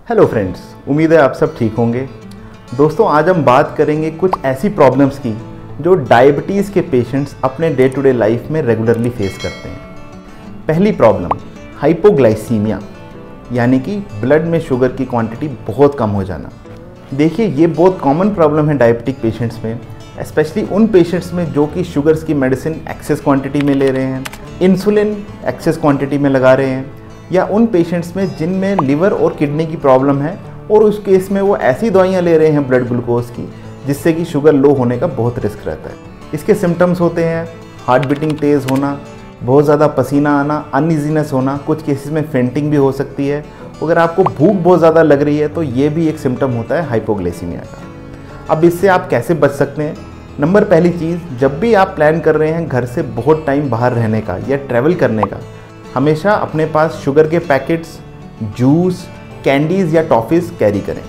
Hello friends, उम्मीद है आप सब ठीक होंगे। दोस्तों, आज हम बात करेंगे कुछ ऐसी प्रॉब्लम्स की जो डायबिटीज़ के पेशेंट्स अपने डे टू डे लाइफ में रेगुलरली फेस करते हैं। पहली प्रॉब्लम, हाइपोग्लाइसीमिया, यानी कि ब्लड में शुगर की क्वांटिटी बहुत कम हो जाना। देखिए, ये बहुत कॉमन प्रॉब्लम है डायबिटिक पेशेंट्स में, स्पेशली उन पेशेंट्स में जो कि शुगर्स की मेडिसिन एक्सेस क्वांटिटी में ले रहे हैं, इंसुलिन एक्सेस क्वांटिटी में लगा रहे हैं, या उन पेशेंट्स में जिनमें लिवर और किडनी की प्रॉब्लम है और उस केस में वो ऐसी दवाइयाँ ले रहे हैं ब्लड ग्लूकोज की जिससे कि शुगर लो होने का बहुत रिस्क रहता है। इसके सिम्टम्स होते हैं हार्ट बीटिंग तेज़ होना, बहुत ज़्यादा पसीना आना, अनइजीनेस होना, कुछ केसेस में फेंटिंग भी हो सकती है। अगर आपको भूख बहुत ज़्यादा लग रही है तो ये भी एक सिम्टम होता है हाइपोग्लाइसीमिया का। अब इससे आप कैसे बच सकते हैं? नंबर पहली चीज़, जब भी आप प्लान कर रहे हैं घर से बहुत टाइम बाहर रहने का या ट्रैवल करने का, हमेशा अपने पास शुगर के पैकेट्स, जूस, कैंडीज़ या टॉफ़ीज़ कैरी करें।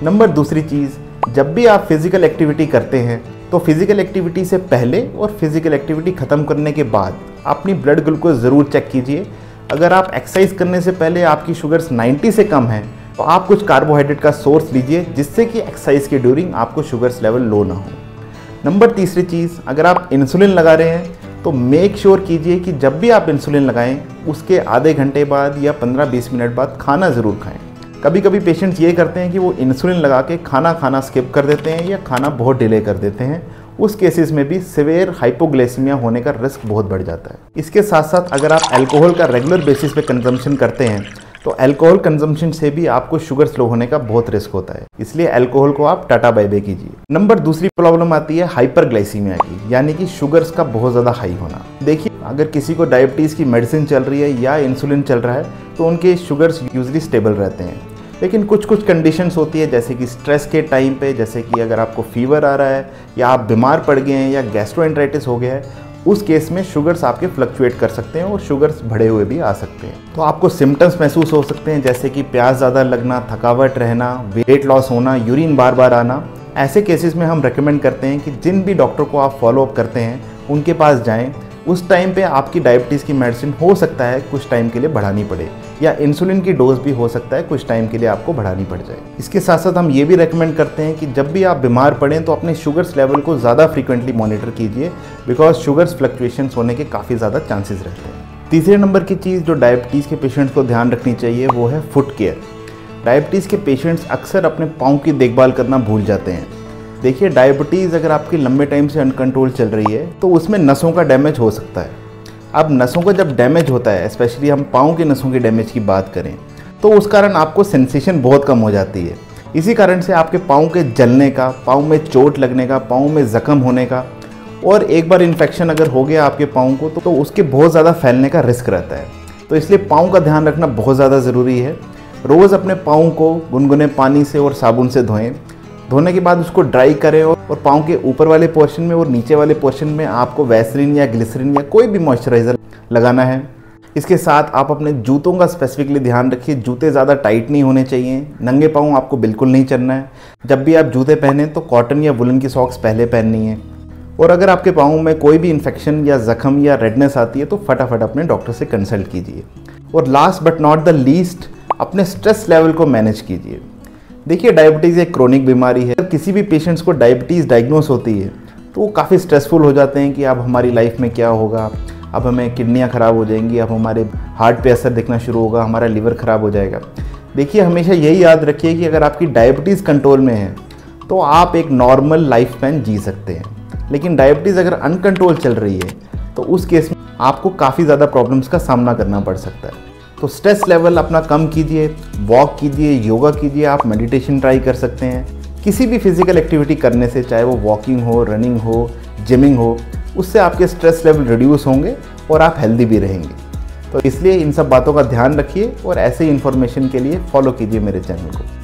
नंबर दूसरी चीज़, जब भी आप फिज़िकल एक्टिविटी करते हैं तो फिज़िकल एक्टिविटी से पहले और फिज़िकल एक्टिविटी ख़त्म करने के बाद अपनी ब्लड ग्लूकोज ज़रूर चेक कीजिए। अगर आप एक्सरसाइज करने से पहले आपकी शुगर्स 90 से कम है तो आप कुछ कार्बोहाइड्रेट का सोर्स लीजिए जिससे कि एक्सरसाइज के ड्यूरिंग आपको शुगर्स लेवल लो ना हो। नंबर तीसरी चीज़, अगर आप इंसुलिन लगा रहे हैं तो मेक श्योर कीजिए कि जब भी आप इंसुलिन लगाएं उसके आधे घंटे बाद या 15-20 मिनट बाद खाना ज़रूर खाएं। कभी कभी पेशेंट्स ये करते हैं कि वो इंसुलिन लगा के खाना खाना स्किप कर देते हैं या खाना बहुत डिले कर देते हैं। उस केसेस में भी सिवियर हाइपोग्लाइसीमिया होने का रिस्क बहुत बढ़ जाता है। इसके साथ साथ अगर आप अल्कोहल का रेगुलर बेसिस पे कंजम्पशन करते हैं तो अल्कोहल कंजम्पशन से भी आपको शुगर स्लो होने का बहुत रिस्क होता है, इसलिए अल्कोहल को आप टाटा बाय बाय कीजिए। नंबर दूसरी प्रॉब्लम आती है हाइपरग्लाइसीमिया की, यानी कि शुगर्स का बहुत ज़्यादा हाई होना। देखिए, अगर किसी को डायबिटीज़ की मेडिसिन चल रही है या इंसुलिन चल रहा है तो उनके शुगर्स यूजली स्टेबल रहते हैं, लेकिन कुछ कंडीशंस होती है जैसे कि स्ट्रेस के टाइम पे, जैसे कि अगर आपको फीवर आ रहा है या आप बीमार पड़ गए हैं या गैस्ट्रोएंटेराइटिस हो गया है, उस केस में शुगर्स आपके फ्लक्चुएट कर सकते हैं और शुगर्स बढ़े हुए भी आ सकते हैं। तो आपको सिम्टम्स महसूस हो सकते हैं जैसे कि प्यास ज़्यादा लगना, थकावट रहना, वेट लॉस होना, यूरिन बार बार आना। ऐसे केसेस में हम रेकमेंड करते हैं कि जिन भी डॉक्टर को आप फॉलोअप करते हैं उनके पास जाएं। उस टाइम पे आपकी डायबिटीज़ की मेडिसिन हो सकता है कुछ टाइम के लिए बढ़ानी पड़े, या इंसुलिन की डोज भी हो सकता है कुछ टाइम के लिए आपको बढ़ानी पड़ जाए। इसके साथ साथ हम ये भी रेकमेंड करते हैं कि जब भी आप बीमार पड़ें तो अपने शुगर्स लेवल को ज़्यादा फ्रीक्वेंटली मॉनिटर कीजिए, बिकॉज शुगर्स फ्लक्चुएशंस होने के काफ़ी ज़्यादा चांसेस रहते हैं। तीसरे नंबर की चीज़ जो डायबिटीज़ के पेशेंट्स को ध्यान रखनी चाहिए वो है फुट केयर। डायबिटीज़ के पेशेंट्स अक्सर अपने पाँव की देखभाल करना भूल जाते हैं। देखिए, डायबिटीज़ अगर आपकी लंबे टाइम से अनकंट्रोल चल रही है तो उसमें नसों का डैमेज हो सकता है। अब नसों का जब डैमेज होता है, स्पेशली हम पाँव के नसों के डैमेज की बात करें, तो उस कारण आपको सेंसेशन बहुत कम हो जाती है। इसी कारण से आपके पाँव के जलने का, पाँव में चोट लगने का, पाँव में ज़ख्म होने का, और एक बार इन्फेक्शन अगर हो गया आपके पाँव को तो उसके बहुत ज़्यादा फैलने का रिस्क रहता है। तो इसलिए पाँव का ध्यान रखना बहुत ज़्यादा ज़रूरी है। रोज़ अपने पाँव को गुनगुने पानी से और साबुन से धोएं। धोने के बाद उसको ड्राई करें और पाँव के ऊपर वाले पोर्शन में और नीचे वाले पोर्शन में आपको वैसलीन या ग्लिसरीन या कोई भी मॉइस्चराइज़र लगाना है। इसके साथ आप अपने जूतों का स्पेसिफिकली ध्यान रखिए। जूते ज़्यादा टाइट नहीं होने चाहिए, नंगे पाँव आपको बिल्कुल नहीं चलना है। जब भी आप जूते पहने तो कॉटन या वुलन की सॉक्स पहले पहननी है। और अगर आपके पाँव में कोई भी इन्फेक्शन या ज़ख्म या रेडनेस आती है तो फटाफट अपने डॉक्टर से कंसल्ट कीजिए। और last but not the least, अपने स्ट्रेस लेवल को मैनेज कीजिए। देखिए, डायबिटीज़ एक क्रोनिक बीमारी है। जब किसी भी पेशेंट्स को डायबिटीज़ डायग्नोस होती है तो वो काफ़ी स्ट्रेसफुल हो जाते हैं कि अब हमारी लाइफ में क्या होगा, अब हमें किडनियाँ ख़राब हो जाएंगी, अब हमारे हार्ट पे असर दिखना शुरू होगा, हमारा लिवर ख़राब हो जाएगा। देखिए, हमेशा यही याद रखिए कि अगर आपकी डायबिटीज़ कंट्रोल में है तो आप एक नॉर्मल लाइफ स्पैन जी सकते हैं, लेकिन डायबिटीज़ अगर अनकंट्रोल चल रही है तो उस केस में आपको काफ़ी ज़्यादा प्रॉब्लम्स का सामना करना पड़ सकता है। तो स्ट्रेस लेवल अपना कम कीजिए, वॉक कीजिए, योगा कीजिए, आप मेडिटेशन ट्राई कर सकते हैं। किसी भी फिजिकल एक्टिविटी करने से, चाहे वो वॉकिंग हो, रनिंग हो, जिमिंग हो, उससे आपके स्ट्रेस लेवल रिड्यूस होंगे और आप हेल्दी भी रहेंगे। तो इसलिए इन सब बातों का ध्यान रखिए और ऐसे ही इन्फॉर्मेशन के लिए फॉलो कीजिए मेरे चैनल को।